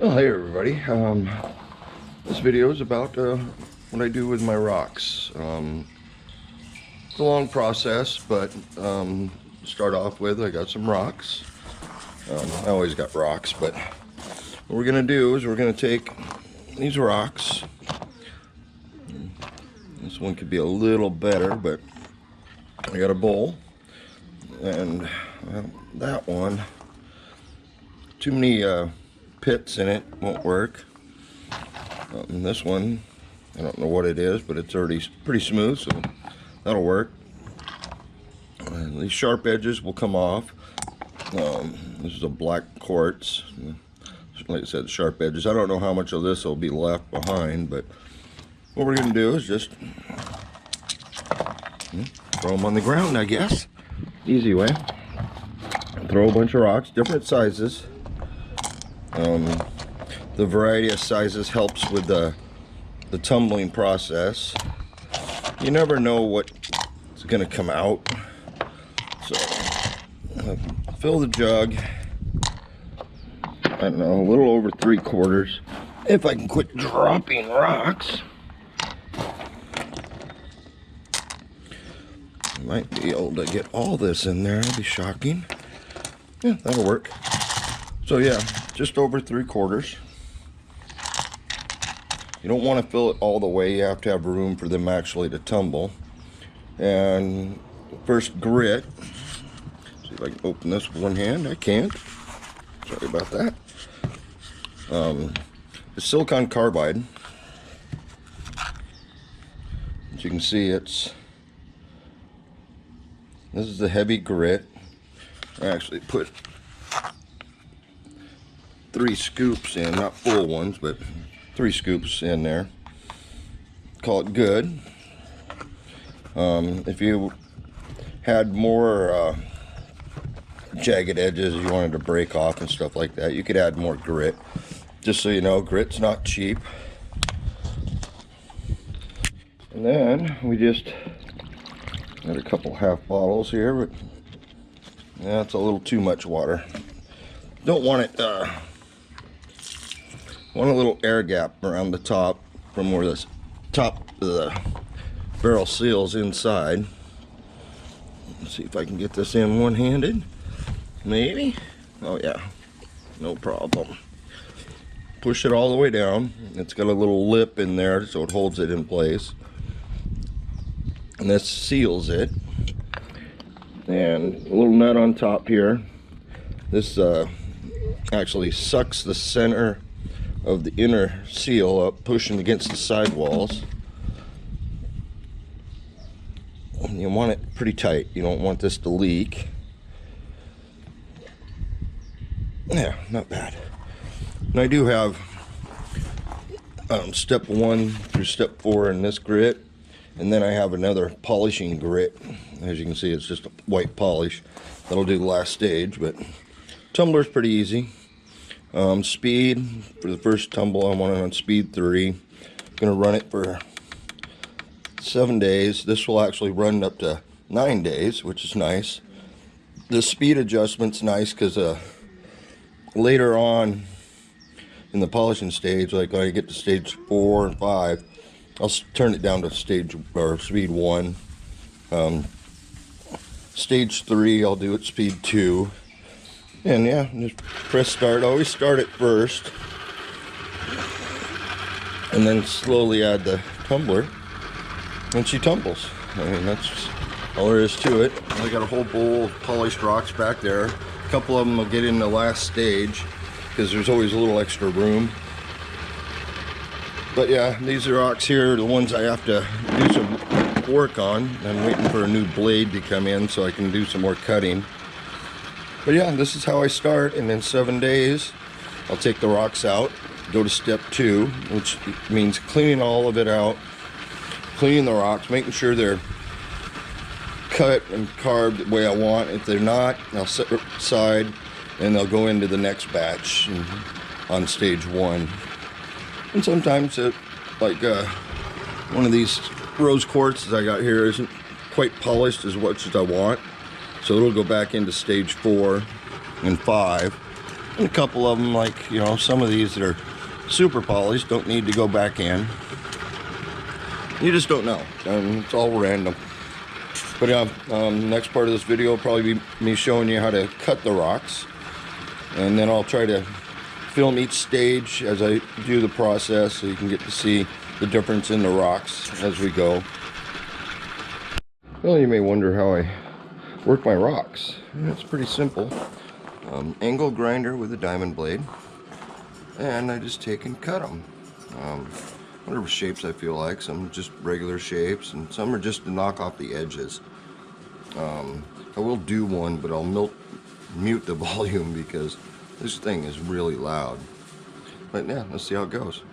Well, hey everybody. This video is about what I do with my rocks. It's a long process, but start off with I got some rocks. I always got rocks, but what we're gonna do is we're gonna take these rocks. This one could be a little better, but I got a bowl, and that one, too many pits in it, won't work. And this one, I don't know what it is, but it's already pretty smooth, so that'll work. And these sharp edges will come off. This is a black quartz. Like I said, sharp edges. I don't know how much of this will be left behind, but what we're going to do is just throw them on the ground, I guess. Easy way. Throw a bunch of rocks, different sizes. The variety of sizes helps with the tumbling process. You never know what's going to come out. So fill the jug, I don't know, a little over 3/4. If I can quit dropping rocks. I might be able to get all this in there. That'd be shocking. Yeah, that'll work. So yeah, just over 3/4. You don't want to fill it all the way. You have to have room for them actually to tumble. And first grit. See if I can open this with one hand. I can't. Sorry about that. The silicon carbide. As you can see, this is the heavy grit. I actually put 3 scoops in, not full ones, but 3 scoops in there. Call it good. If you had more jagged edges you wanted to break off and stuff like that, you could add more grit. Just so you know, grit's not cheap. And then we just got a couple half bottles here, but that's a little too much water. Don't want it, want a little air gap around the top from where the top of the barrel seals inside. Let's see if I can get this in one-handed. Maybe. Oh yeah, no problem. Push it all the way down. It's got a little lip in there so it holds it in place. And this seals it. And a little nut on top here. This actually sucks the center of the inner seal up, pushing against the side walls. And you want it pretty tight. You don't want this to leak. Yeah, not bad. And I do have step 1 through step 4 in this grit, and then I have another polishing grit. As you can see, it's just a white polish. That'll do the last stage, but tumbler's pretty easy. Speed, for the first tumble, I want it on speed 3. Gonna run it for 7 days. This will actually run up to 9 days, which is nice. The speed adjustment's nice because later on in the polishing stage, like when I get to stage 4 and 5, I'll turn it down to speed 1. Stage 3, I'll do it speed 2. And yeah, just press start. Always start it first, and then slowly add the tumbler, and she tumbles. I mean, that's all there is to it. I got a whole bowl of polished rocks back there. A couple of them will get in the last stage because there's always a little extra room. But yeah, these rocks here are the ones I have to do some work on. I'm waiting for a new blade to come in so I can do some more cutting. But yeah, this is how I start, and in 7 days I'll take the rocks out, go to step 2, which means cleaning all of it out, cleaning the rocks, making sure they're cut and carved the way I want. If they're not, I'll set it aside and they'll go into the next batch on stage 1. And sometimes like one of these rose quartz I got here isn't quite polished as much as I want, so it'll go back into stage 4 and 5. And a couple of them, like, you know, some of these that are super polished don't need to go back in. You just don't know. It's all random. But yeah, next part of this video will probably be me showing you how to cut the rocks. And then I'll try to film each stage as I do the process so you can get to see the difference in the rocks as we go. Well, you may wonder how I work my rocks. It's pretty simple. Angle grinder with a diamond blade. And I just take and cut them. Whatever shapes I feel like. Some just regular shapes, and some are just to knock off the edges. I will do one, but I'll mute the volume because this thing is really loud. But yeah, let's see how it goes.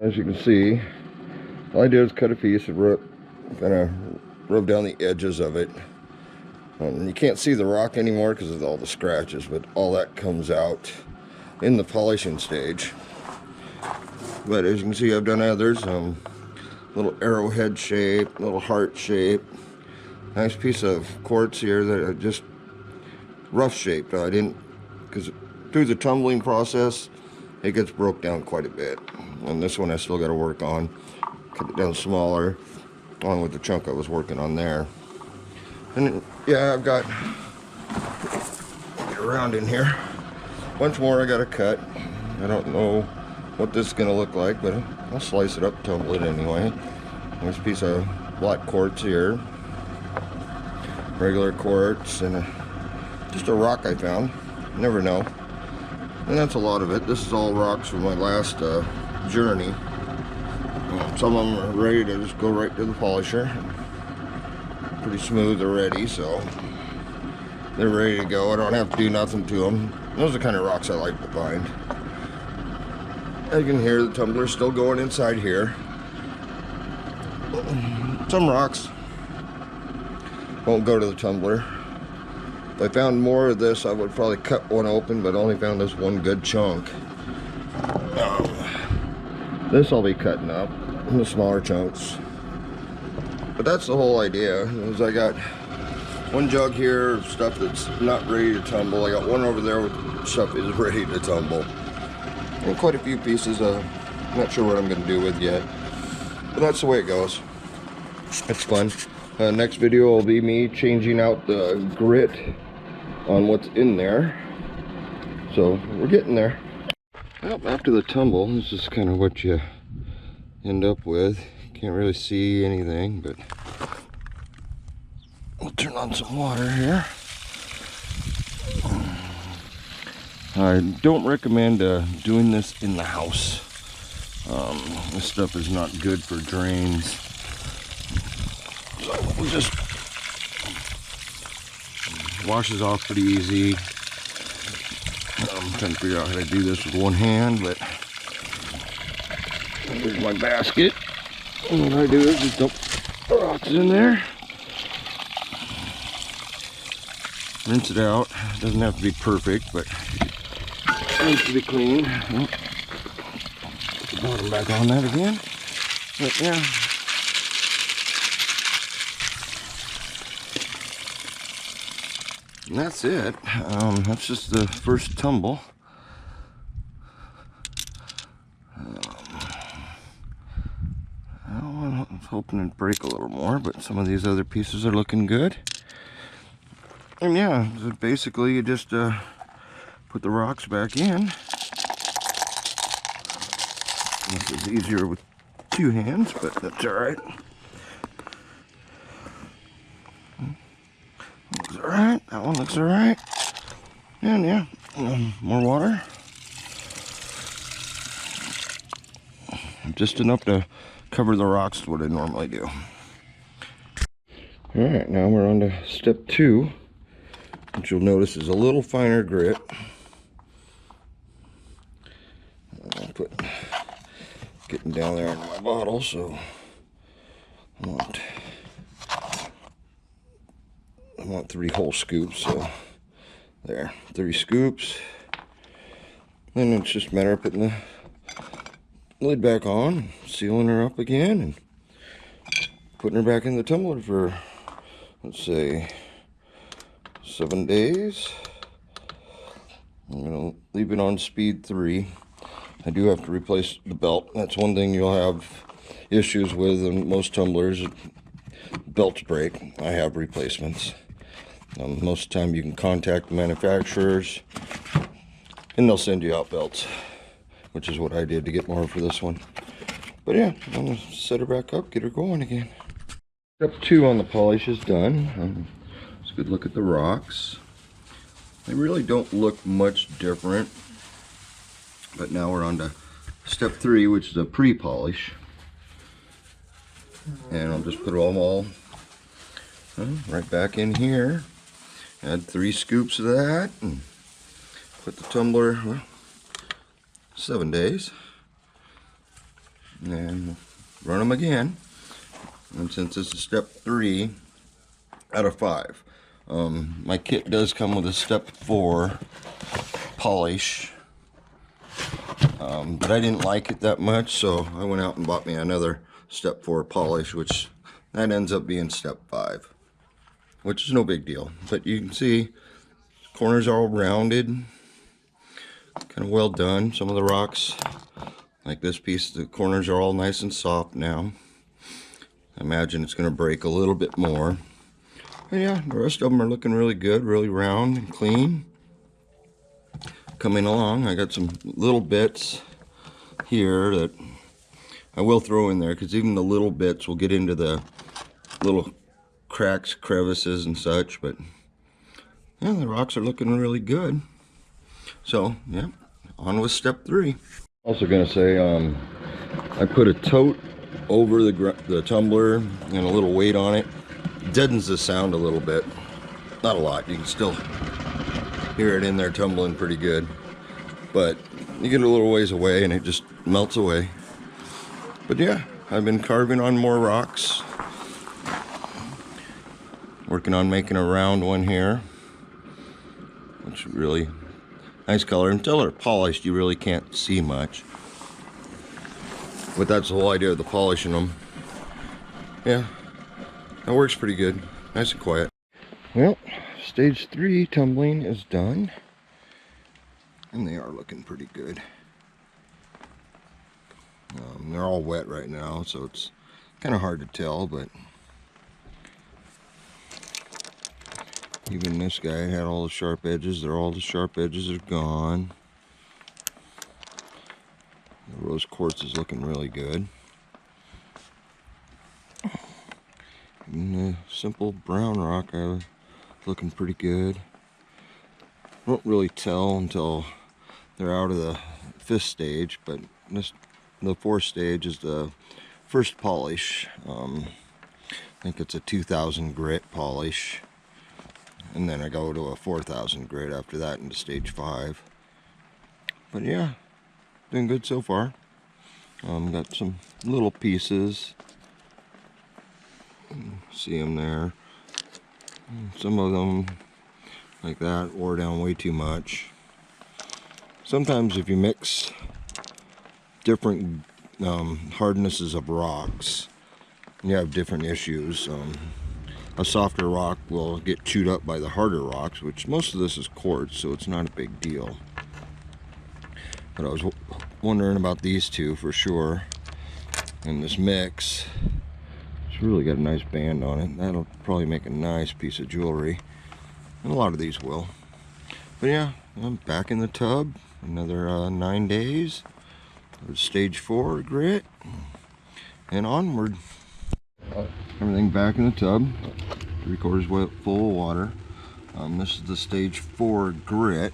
As you can see, all I did is cut a piece and kind of rub down the edges of it. You can't see the rock anymore because of all the scratches, but all that comes out in the polishing stage. But as you can see, I've done others. Little arrowhead shape, little heart shape. Nice piece of quartz here that I just rough shaped. I didn't, because through the tumbling process, it gets broke down quite a bit. And this one I still got to work on. Cut it down smaller, along with the chunk I was working on there. And yeah, I've got, get around in here, bunch more I got to cut. I don't know what this is going to look like, but I'll slice it up, tumble it anyway. Nice piece of black quartz here. Regular quartz, and just a rock I found. Never know. And that's a lot of it. This is all rocks from my last journey. Some of them are ready to just go right to the polisher. Pretty smooth already, so they're ready to go. I don't have to do nothing to them. Those are the kind of rocks I like to find. As you can hear, the tumbler's still going inside here. Some rocks won't go to the tumbler. If I found more of this, I would probably cut one open, but I only found this one good chunk. This I'll be cutting up into smaller chunks. But that's the whole idea, is I got one jug here of stuff that's not ready to tumble. I got one over there with stuff that is ready to tumble. And quite a few pieces I'm not sure what I'm going to do with yet. But that's the way it goes. It's fun. Next video will be me changing out the grit on what's in there. So we're getting there. Well, after the tumble, this is kind of what you end up with. Can't really see anything, but I'll turn on some water here. I don't recommend doing this in the house. This stuff is not good for drains. So we'll just washes off pretty easy. I'm trying to figure out how to do this with one hand, but here's my basket. And what I do is just dump the rocks in there, rinse it out. It doesn't have to be perfect, but it needs to be clean. Well, put the bottom back on that again. But yeah. And that's it. That's just the first tumble. I was hoping it'd break a little more, but some of these other pieces are looking good. And yeah, so basically you just put the rocks back in. This is easier with two hands, but that's all right. Looks all right. That one looks all right. And yeah, more water. Just enough to cover the rocks is what I normally do. All right, now we're on to step 2, which you'll notice is a little finer grit. I'll put getting down there into my bottle, so I want 3 whole scoops. So there, 3 scoops. Then it's just a matter of putting the lid back on, sealing her up again, and putting her back in the tumbler for, let's say, 7 days. I'm gonna leave it on speed 3. I do have to replace the belt. That's one thing you'll have issues with in most tumblers. Belts break. I have replacements. Most of the time you can contact the manufacturers and they'll send you out belts, which is what I did to get more for this one. But yeah, I'm gonna set her back up, get her going again. Step 2 on the polish is done. Let's good look at the rocks. They really don't look much different. But now we're on to step 3, which is a pre-polish. And I'll just put them all right back in here. Add 3 scoops of that and put the tumbler, well, 7 days. And run them again. And since this is step 3 out of 5. My kit does come with a step 4 polish. But I didn't like it that much, so I went out and bought me another step 4 polish, which that ends up being step 5, which is no big deal. But you can see corners are all rounded, kind of well done. Some of the rocks, like this piece, the corners are all nice and soft now. I imagine it's going to break a little bit more. And yeah, the rest of them are looking really good, really round and clean. Coming along, I got some little bits here that I will throw in there, because even the little bits will get into the little cracks, crevices and such. But yeah, the rocks are looking really good. So yeah, on with step 3. Also gonna say, I put a tote over the tumbler and a little weight on it. Deadens the sound a little bit, not a lot. You can still hear it in there tumbling pretty good, but you get a little ways away and it just melts away. But yeah, I've been carving on more rocks, working on making a round one here, which is really nice color. Until they're polished, you really can't see much, but that's the whole idea of the polishing them. Yeah, that works pretty good, nice and quiet. Well, stage 3 tumbling is done, and they are looking pretty good. They're all wet right now, so it's kind of hard to tell, but even this guy had all the sharp edges. All the sharp edges are gone. The rose quartz is looking really good. And the simple brown rock looking pretty good. Won't really tell until they're out of the 5th stage, but the 4th stage is the first polish. I think it's a 2000 grit polish. And then I go to a 4000 grit after that into stage 5. But yeah, doing good so far. Got some little pieces. See them there. Some of them like that wore down way too much. Sometimes if you mix different hardnesses of rocks, you have different issues. A softer rock will get chewed up by the harder rocks, which most of this is quartz, so it's not a big deal. But I was wondering about these two for sure. And this mix, it's really got a nice band on it. That'll probably make a nice piece of jewelry. And a lot of these will. But yeah, I'm back in the tub. Another 9 days. Stage 4 grit. And onward. Everything back in the tub. 3/4 full of water. This is the stage 4 grit.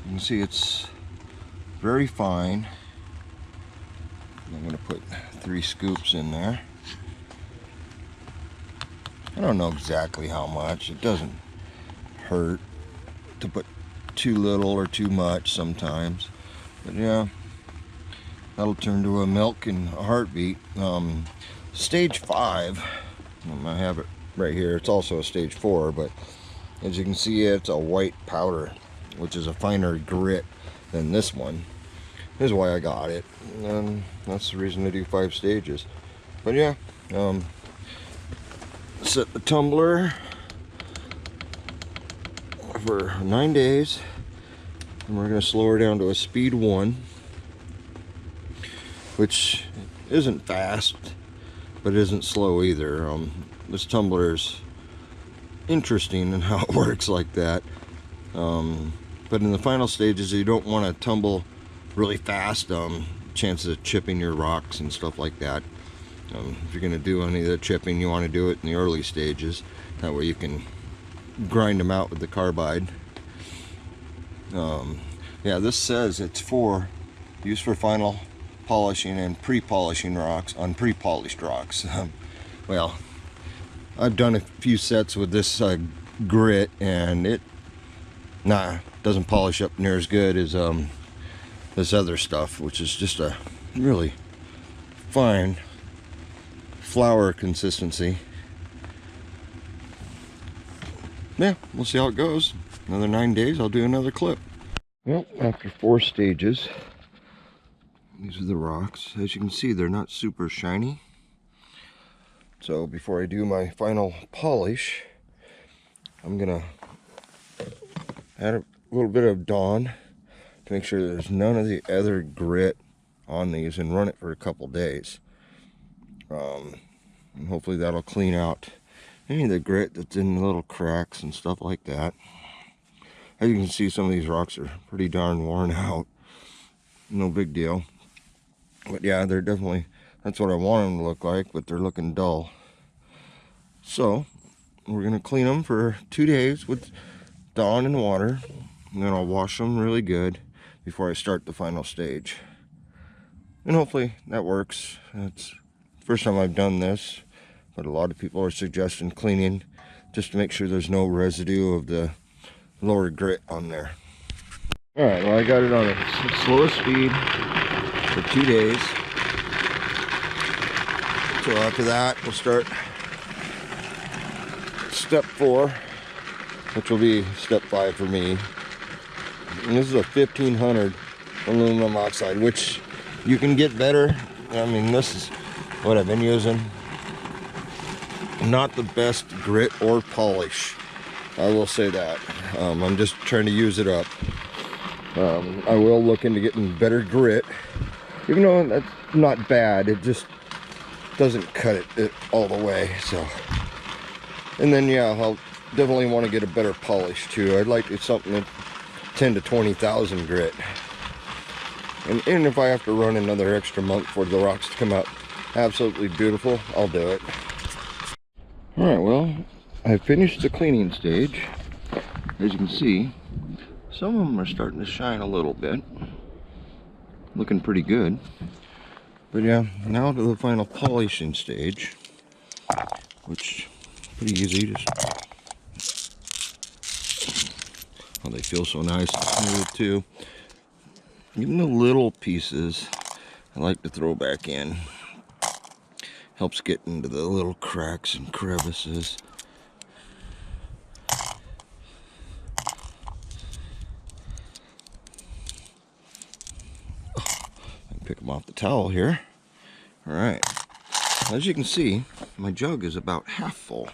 You can see it's very fine. I'm going to put 3 scoops in there. I don't know exactly how much. It doesn't hurt to put too little or too much sometimes. But yeah, that'll turn to a milk in a heartbeat. Stage 5, I have it right here. It's also a stage 4, but as you can see, it's a white powder, which is a finer grit than this one. This is why I got it, and that's the reason to do 5 stages. But yeah, set the tumbler for 9 days, and we're going to slow her down to a speed 1, which isn't fast, but isn't slow either. This tumbler is interesting in how it works like that. But in the final stages, you don't want to tumble really fast. Chances of chipping your rocks and stuff like that. If you're going to do any of the chipping, you want to do it in the early stages. That way you can grind them out with the carbide. Yeah, this says it's used for final polishing and pre-polishing rocks on pre-polished rocks. Well, I've done a few sets with this grit, and it doesn't polish up near as good as this other stuff, which is just a really fine flour consistency. Yeah, we'll see how it goes. Another 9 days, I'll do another clip. Well, after 4 stages, these are the rocks. As you can see, they're not super shiny. So before I do my final polish, I'm gonna add a little bit of Dawn to make sure there's none of the other grit on these, and run it for a couple days. And hopefully that'll clean out any of the grit that's in the little cracks and stuff like that. As you can see, some of these rocks are pretty darn worn out. No big deal. But yeah, they're definitely, that's what I want them to look like, but they're looking dull. So we're going to clean them for 2 days with Dawn and water, and then I'll wash them really good before I start the final stage. And hopefully that works. It's the first time I've done this, but a lot of people are suggesting cleaning just to make sure there's no residue of the lower grit on there. Alright, well, I got it on a slowest speed for 2 days. So after that, we'll start step 4, which will be step 5 for me. And this is a 1500 aluminum oxide, which you can get better. I mean, this is what I've been using. Not the best grit or polish, I will say that. I'm just trying to use it up. I will look into getting better grit, even though that's not bad. It just doesn't cut it all the way. So, and then yeah, I'll definitely want to get a better polish too. I'd like something at 10 to 20,000 grit. And if I have to run another extra month for the rocks to come out absolutely beautiful, I'll do it. Alright, well, I finished the cleaning stage. As you can see, some of them are starting to shine a little bit. Looking pretty good. But yeah, now to the final polishing stage, which is pretty easy. Just, oh, they feel so nice and smooth too. Even the little pieces I like to throw back in. Helps get into the little cracks and crevices. I can pick them off the towel here. All right. As you can see, my jug is about half full.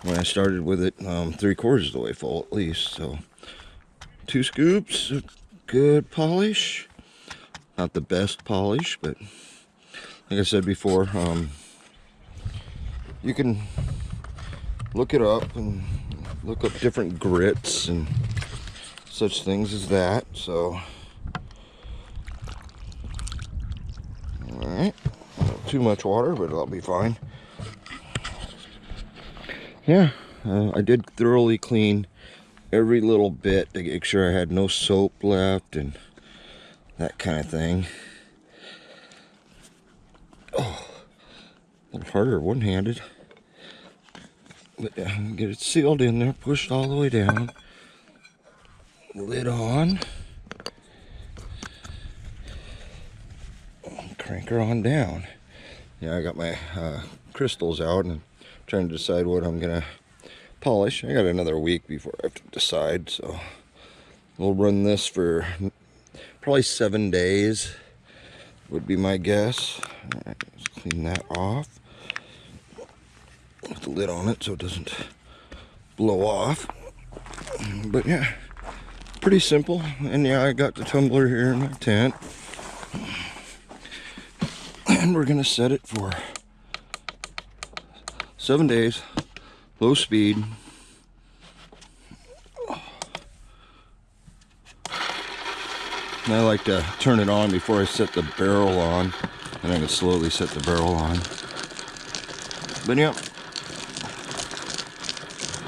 When I started with it, 3/4 of the way full at least. So 2 scoops of good polish. Not the best polish, but like I said before, you can look it up and look up different grits and such things as that. So, all right, not too much water, but I'll be fine. Yeah, I did thoroughly clean every little bit to make sure I had no soap left and that kind of thing. Oh, a little harder one-handed. But yeah, get it sealed in there, pushed all the way down. Lid on. Crank her on down. Yeah, I got my crystals out and I'm trying to decide what I'm gonna polish. I got another week before I have to decide, so we'll run this for probably 7 days would be my guess. All right, let's clean that off with the lid on it so it doesn't blow off. But yeah, pretty simple. And yeah, I got the tumbler here in my tent, and we're gonna set it for 7 days, low speed. And I like to turn it on before I set the barrel on, and I can slowly set the barrel on. But yeah,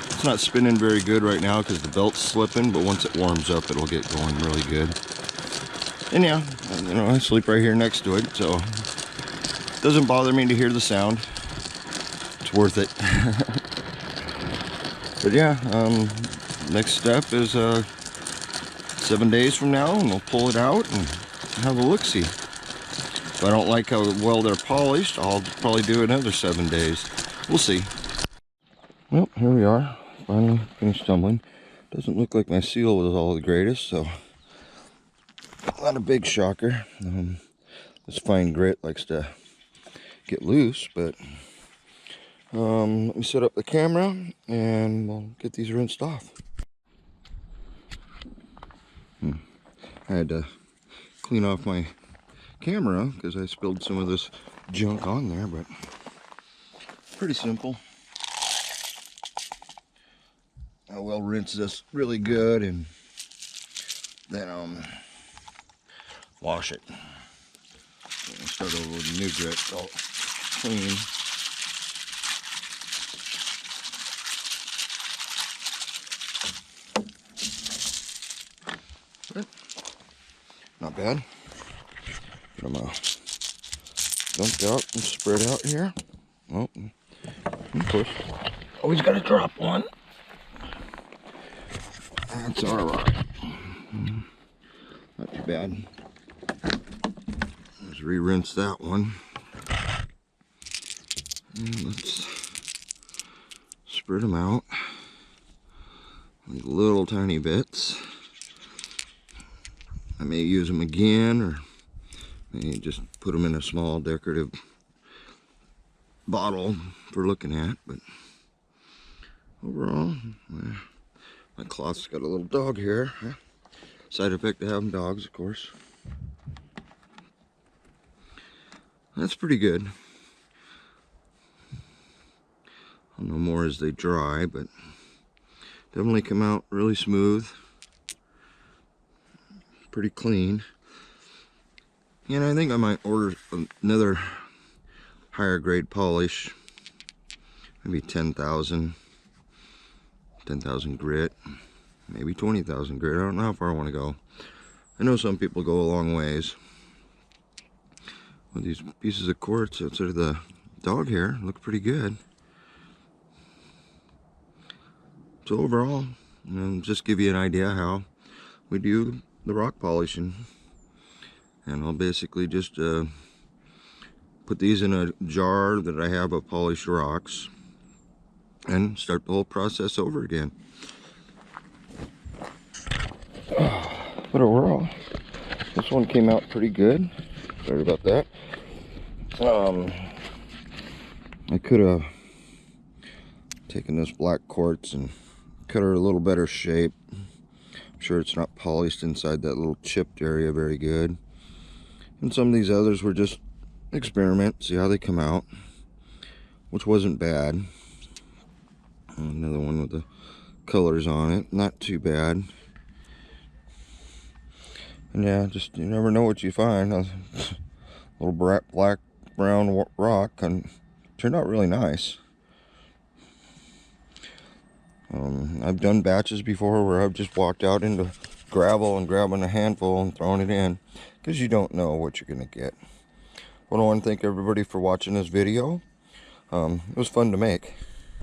it's not spinning very good right now because the belt's slipping, but once it warms up, it'll get going really good. And yeah, you know, I sleep right here next to it, so it doesn't bother me to hear the sound. It's worth it. But yeah, next step is 7 days from now, and we'll pull it out and have a look-see. If I don't like how well they're polished, I'll probably do another 7 days. We'll see. Well, here we are. Finally finished tumbling. Doesn't look like my seal was all the greatest, so not a big shocker. This fine grit likes to get loose, but let me set up the camera and we'll get these rinsed off. I had to clean off my camera because I spilled some of this junk on there, but pretty simple. I will rinse this really good and then wash it. I'll start over with a new grit, all clean. Not bad. Get them dumped out and spread out here. Oh, of course, always got to drop one. That's all right. Not too bad. Let's re-rinse that one. And let's spread them out. Like little tiny bits. I may use them again, or maybe just put them in a small decorative bottle for looking at, but overall, my cloth's got a little dog here. Side effect of having dogs, of course. That's pretty good. I'll know more as they dry, but definitely come out really smooth. Pretty clean. And I think I might order another higher grade polish. Maybe 10,000 grit. Maybe 20,000 grit. I don't know how far I want to go. I know some people go a long ways. With these pieces of quartz outside of the dog hair, look pretty good. So overall, just give you an idea how we do the rock polishing. And I'll basically just put these in a jar that I have of polished rocks and start the whole process over again. But overall, this one came out pretty good. Sorry about that. I could have taken this black quartz and cut her a little better shape. I'm sure it's not polished inside that little chipped area very good. And some of these others were just experiment, see how they come out, which wasn't bad. Another one with the colors on it, not too bad. And yeah, just you never know what you find. A little black brown rock and turned out really nice. I've done batches before where I've just walked out into gravel and grabbing a handful and throwing it in, because you don't know what you're gonna get. But I want to thank everybody for watching this video. It was fun to make.